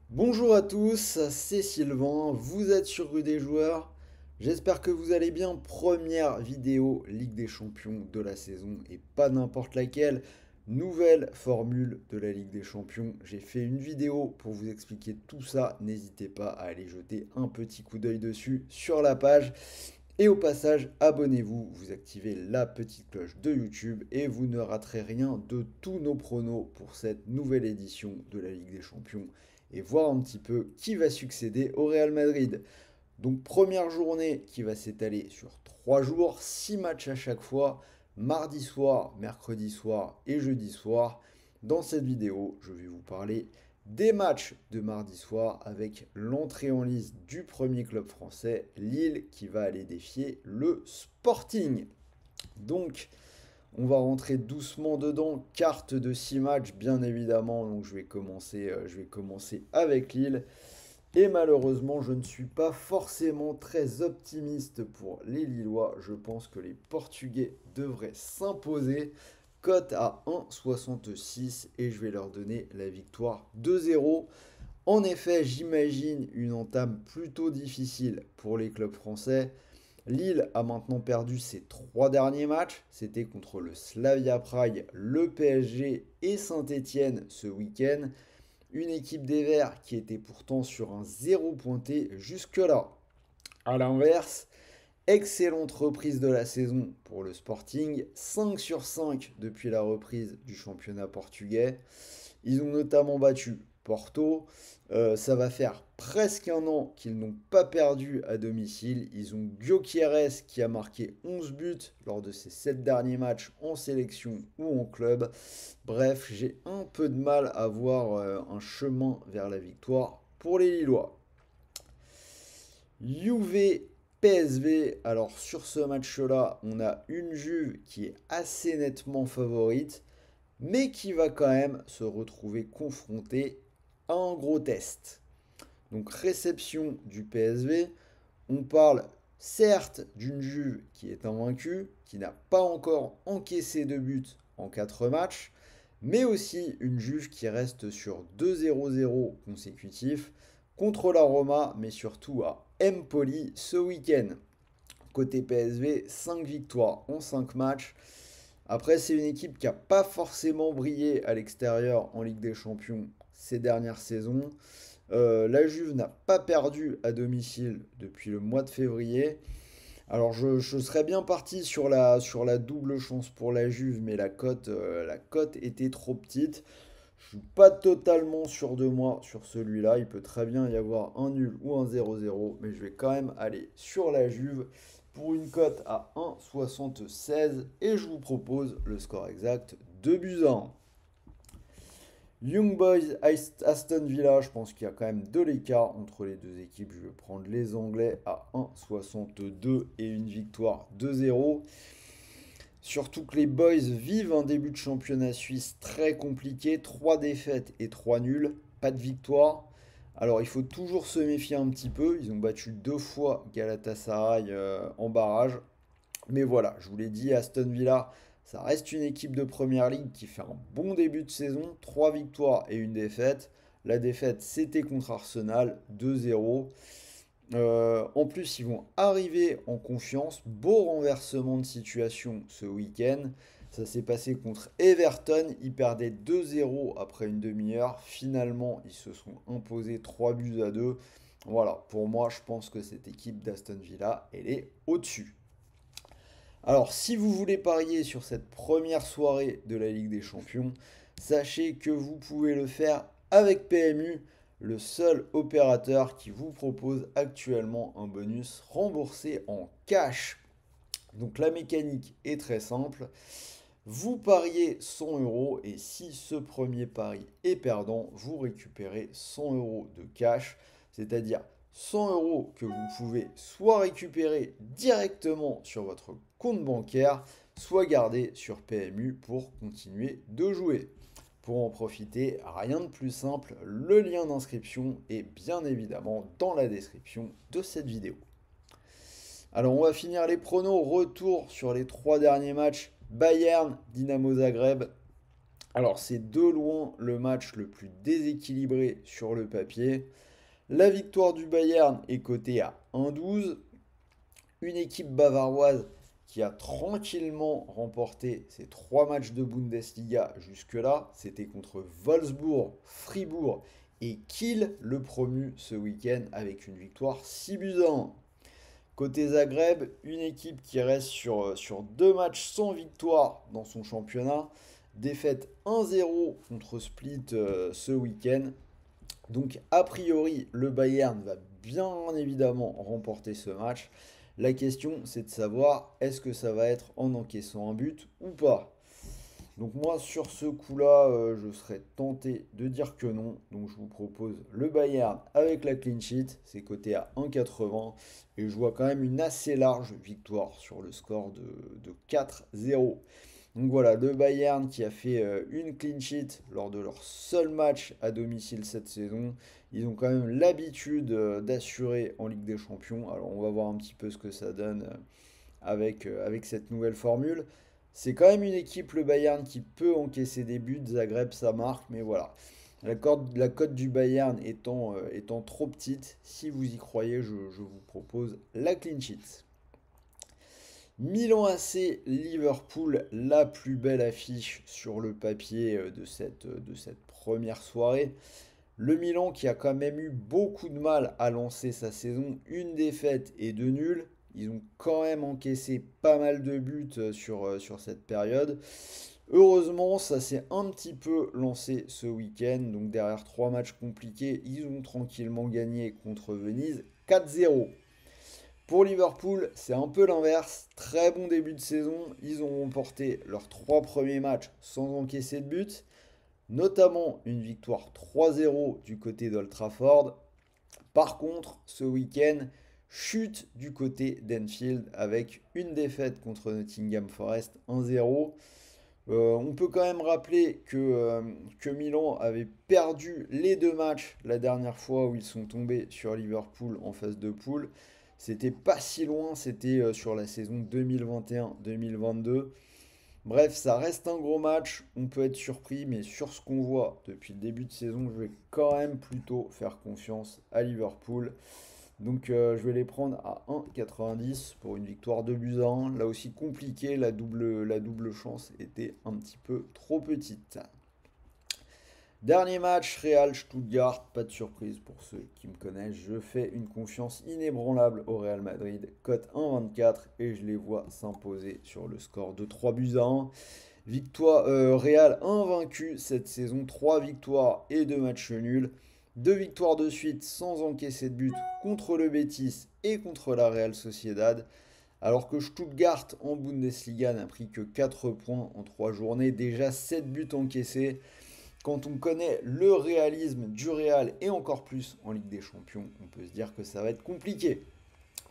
Bonjour à tous, c'est Sylvain, vous êtes sur Rue des Joueurs. J'espère que vous allez bien. Première vidéo Ligue des Champions de la saison et pas n'importe laquelle. Nouvelle formule de la Ligue des Champions. J'ai fait une vidéo pour vous expliquer tout ça. N'hésitez pas à aller jeter un petit coup d'œil dessus sur la page. Et au passage, abonnez-vous, vous activez la petite cloche de YouTube et vous ne raterez rien de tous nos pronos pour cette nouvelle édition de la Ligue des Champions et voir un petit peu qui va succéder au Real Madrid. Donc première journée qui va s'étaler sur 3 jours, 6 matchs à chaque fois, mardi soir, mercredi soir et jeudi soir. Dans cette vidéo, je vais vous parler des matchs de mardi soir avec l'entrée en liste du premier club français, Lille, qui va aller défier le Sporting. Donc, on va rentrer doucement dedans. Carte de 6 matchs, bien évidemment. Donc, je vais commencer avec Lille. Et malheureusement, je ne suis pas forcément très optimiste pour les Lillois. Je pense que les Portugais devraient s'imposer. Cote à 1,66 et je vais leur donner la victoire 2-0. En effet, j'imagine une entame plutôt difficile pour les clubs français. Lille a maintenant perdu ses 3 derniers matchs. C'était contre le Slavia Prague, le PSG et Saint-Étienne ce week-end. Une équipe des Verts qui était pourtant sur un zéro pointé jusque-là. A l'inverse, excellente reprise de la saison pour le Sporting, 5 sur 5 depuis la reprise du championnat portugais. Ils ont notamment battu Porto. Ça va faire presque un an qu'ils n'ont pas perdu à domicile. Ils ont Gyökeres qui a marqué 11 buts lors de ses 7 derniers matchs en sélection ou en club. Bref, j'ai un peu de mal à voir un chemin vers la victoire pour les Lillois. Juve PSV, alors sur ce match-là, on a une Juve qui est assez nettement favorite, mais qui va quand même se retrouver confrontée à un gros test. Donc réception du PSV, on parle certes d'une Juve qui est invaincue, qui n'a pas encore encaissé de but en 4 matchs, mais aussi une Juve qui reste sur 2-0-0 consécutifs contre la Roma, mais surtout à Empoli ce week-end. Côté PSV, 5 victoires en 5 matchs. Après, c'est une équipe qui n'a pas forcément brillé à l'extérieur en Ligue des Champions ces dernières saisons. La Juve n'a pas perdu à domicile depuis le mois de février. Alors je serais bien parti sur la double chance pour la Juve, mais la cote était trop petite. Je suis pas totalement sûr de moi sur celui-là. Il peut très bien y avoir un nul ou un 0-0, mais je vais quand même aller sur la Juve pour une cote à 1,76 et je vous propose le score exact 2 buts à 1. Young Boys Aston Villa, je pense qu'il y a quand même de l'écart entre les deux équipes. Je vais prendre les Anglais à 1,62 et une victoire 2-0. Surtout que les Boys vivent un début de championnat suisse très compliqué, 3 défaites et 3 nuls, pas de victoire. Alors il faut toujours se méfier un petit peu, ils ont battu 2 fois Galatasaray en barrage. Mais voilà, je vous l'ai dit, Aston Villa, ça reste une équipe de première ligue qui fait un bon début de saison, 3 victoires et une défaite. La défaite, c'était contre Arsenal, 2-0. En plus, ils vont arriver en confiance. Beau renversement de situation ce week-end. Ça s'est passé contre Everton. Ils perdaient 2-0 après une demi-heure. Finalement, ils se sont imposés 3 buts à 2. Voilà, pour moi, je pense que cette équipe d'Aston Villa, elle est au-dessus. Alors, si vous voulez parier sur cette première soirée de la Ligue des Champions, sachez que vous pouvez le faire avec PMU, le seul opérateur qui vous propose actuellement un bonus remboursé en cash. Donc la mécanique est très simple. Vous pariez 100 euros et si ce premier pari est perdant, vous récupérez 100 euros de cash, c'est-à-dire 100 euros que vous pouvez soit récupérer directement sur votre compte bancaire, soit garder sur PMU pour continuer de jouer. Pour en profiter, rien de plus simple, le lien d'inscription est bien évidemment dans la description de cette vidéo. Alors on va finir les pronos. Retour sur les 3 derniers matchs. Bayern, Dynamo Zagreb. Alors, c'est de loin le match le plus déséquilibré sur le papier. La victoire du Bayern est cotée à 1,12. Une équipe bavaroise qui a tranquillement remporté ses 3 matchs de Bundesliga jusque-là. C'était contre Wolfsburg, Fribourg et Kiel, le promu ce week-end, avec une victoire 6-1. Côté Zagreb, une équipe qui reste sur 2 matchs sans victoire dans son championnat. Défaite 1-0 contre Split ce week-end. Donc a priori, le Bayern va bien évidemment remporter ce match. La question, c'est de savoir est-ce que ça va être en encaissant un but ou pas. Donc moi, sur ce coup-là, je serais tenté de dire que non. Donc je vous propose le Bayern avec la clean sheet. C'est coté à 1,80. Et je vois quand même une assez large victoire sur le score de 4-0. Donc voilà, le Bayern qui a fait une clean sheet lors de leur seul match à domicile cette saison. Ils ont quand même l'habitude d'assurer en Ligue des Champions. Alors on va voir un petit peu ce que ça donne avec cette nouvelle formule. C'est quand même une équipe, le Bayern, qui peut encaisser des buts. Zagreb, ça marque, mais voilà. La cote du Bayern étant trop petite, si vous y croyez, je vous propose la clean sheet. Milan AC, Liverpool, la plus belle affiche sur le papier de cette première soirée. Le Milan qui a quand même eu beaucoup de mal à lancer sa saison, une défaite et 2 nuls. Ils ont quand même encaissé pas mal de buts sur cette période. Heureusement, ça s'est un petit peu lancé ce week-end. Donc derrière 3 matchs compliqués, ils ont tranquillement gagné contre Venise 4-0. Pour Liverpool, c'est un peu l'inverse. Très bon début de saison. Ils ont remporté leurs 3 premiers matchs sans encaisser de but, notamment une victoire 3-0 du côté d'Old Trafford. Par contre, ce week-end, chute du côté d'Enfield avec une défaite contre Nottingham Forest 1-0. On peut quand même rappeler que Milan avait perdu les 2 matchs la dernière fois où ils sont tombés sur Liverpool en phase de poule. C'était pas si loin, c'était sur la saison 2021-2022. Bref, ça reste un gros match, on peut être surpris, mais sur ce qu'on voit depuis le début de saison, je vais quand même plutôt faire confiance à Liverpool. Donc je vais les prendre à 1,90 pour une victoire de buts à 1. Là aussi compliqué, la double chance était un petit peu trop petite. Dernier match, Real Stuttgart, pas de surprise pour ceux qui me connaissent, je fais une confiance inébranlable au Real Madrid, cote 1,24 et je les vois s'imposer sur le score de 3 buts à 1. Victoire Real invaincu cette saison, 3 victoires et 2 matchs nuls. 2 victoires de suite sans encaisser de but contre le Betis et contre la Real Sociedad. Alors que Stuttgart en Bundesliga n'a pris que 4 points en 3 journées, déjà 7 buts encaissés. Quand on connaît le réalisme du Real et encore plus en Ligue des Champions, on peut se dire que ça va être compliqué.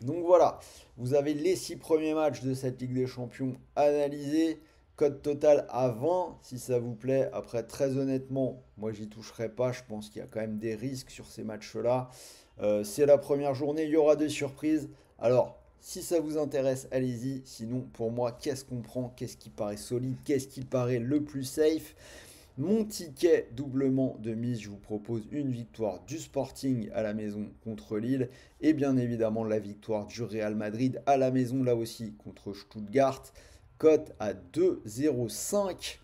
Donc voilà, vous avez les 6 premiers matchs de cette Ligue des Champions analysés. Code total à 20 si ça vous plaît. Après, très honnêtement, moi j'y toucherai pas. Je pense qu'il y a quand même des risques sur ces matchs-là. C'est la première journée, il y aura des surprises. Alors, si ça vous intéresse, allez-y. Sinon, pour moi, qu'est-ce qu'on prend? Qu'est-ce qui paraît solide? Qu'est-ce qui paraît le plus safe? Mon ticket doublement de mise, je vous propose une victoire du Sporting à la maison contre Lille et bien évidemment la victoire du Real Madrid à la maison là aussi contre Stuttgart. Cote à 2,05.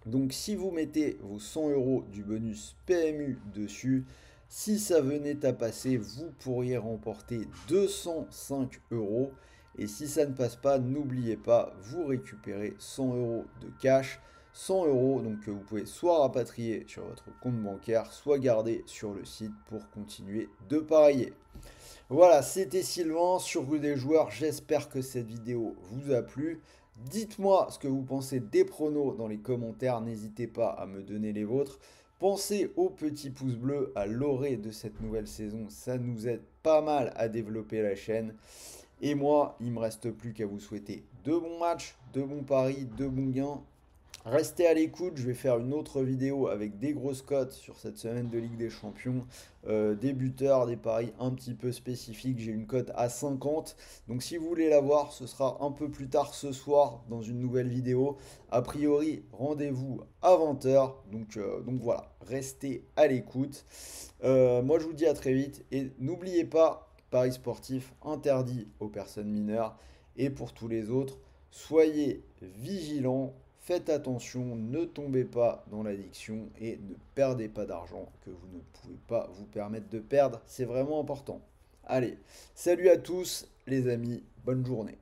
Donc si vous mettez vos 100 euros du bonus PMU dessus, si ça venait à passer, vous pourriez remporter 205 euros. Et si ça ne passe pas, n'oubliez pas, vous récupérez 100 euros de cash. 100 euros donc que vous pouvez soit rapatrier sur votre compte bancaire, soit garder sur le site pour continuer de parier. Voilà, c'était Sylvain sur Rue des Joueurs. J'espère que cette vidéo vous a plu. Dites-moi ce que vous pensez des pronos dans les commentaires. N'hésitez pas à me donner les vôtres. Pensez au petit pouce bleu, à l'orée de cette nouvelle saison. Ça nous aide pas mal à développer la chaîne. Et moi, il ne me reste plus qu'à vous souhaiter de bons matchs, de bons paris, de bons gains. Restez à l'écoute, je vais faire une autre vidéo avec des grosses cotes sur cette semaine de Ligue des Champions. Des buteurs, des paris un petit peu spécifiques. J'ai une cote à 50. Donc si vous voulez la voir, ce sera un peu plus tard ce soir dans une nouvelle vidéo. A priori, rendez-vous à 20 h. Donc voilà, restez à l'écoute. Moi je vous dis à très vite et n'oubliez pas, paris sportif interdit aux personnes mineures et pour tous les autres. Soyez vigilants, faites attention, ne tombez pas dans l'addiction et ne perdez pas d'argent que vous ne pouvez pas vous permettre de perdre. C'est vraiment important. Allez, salut à tous les amis, bonne journée.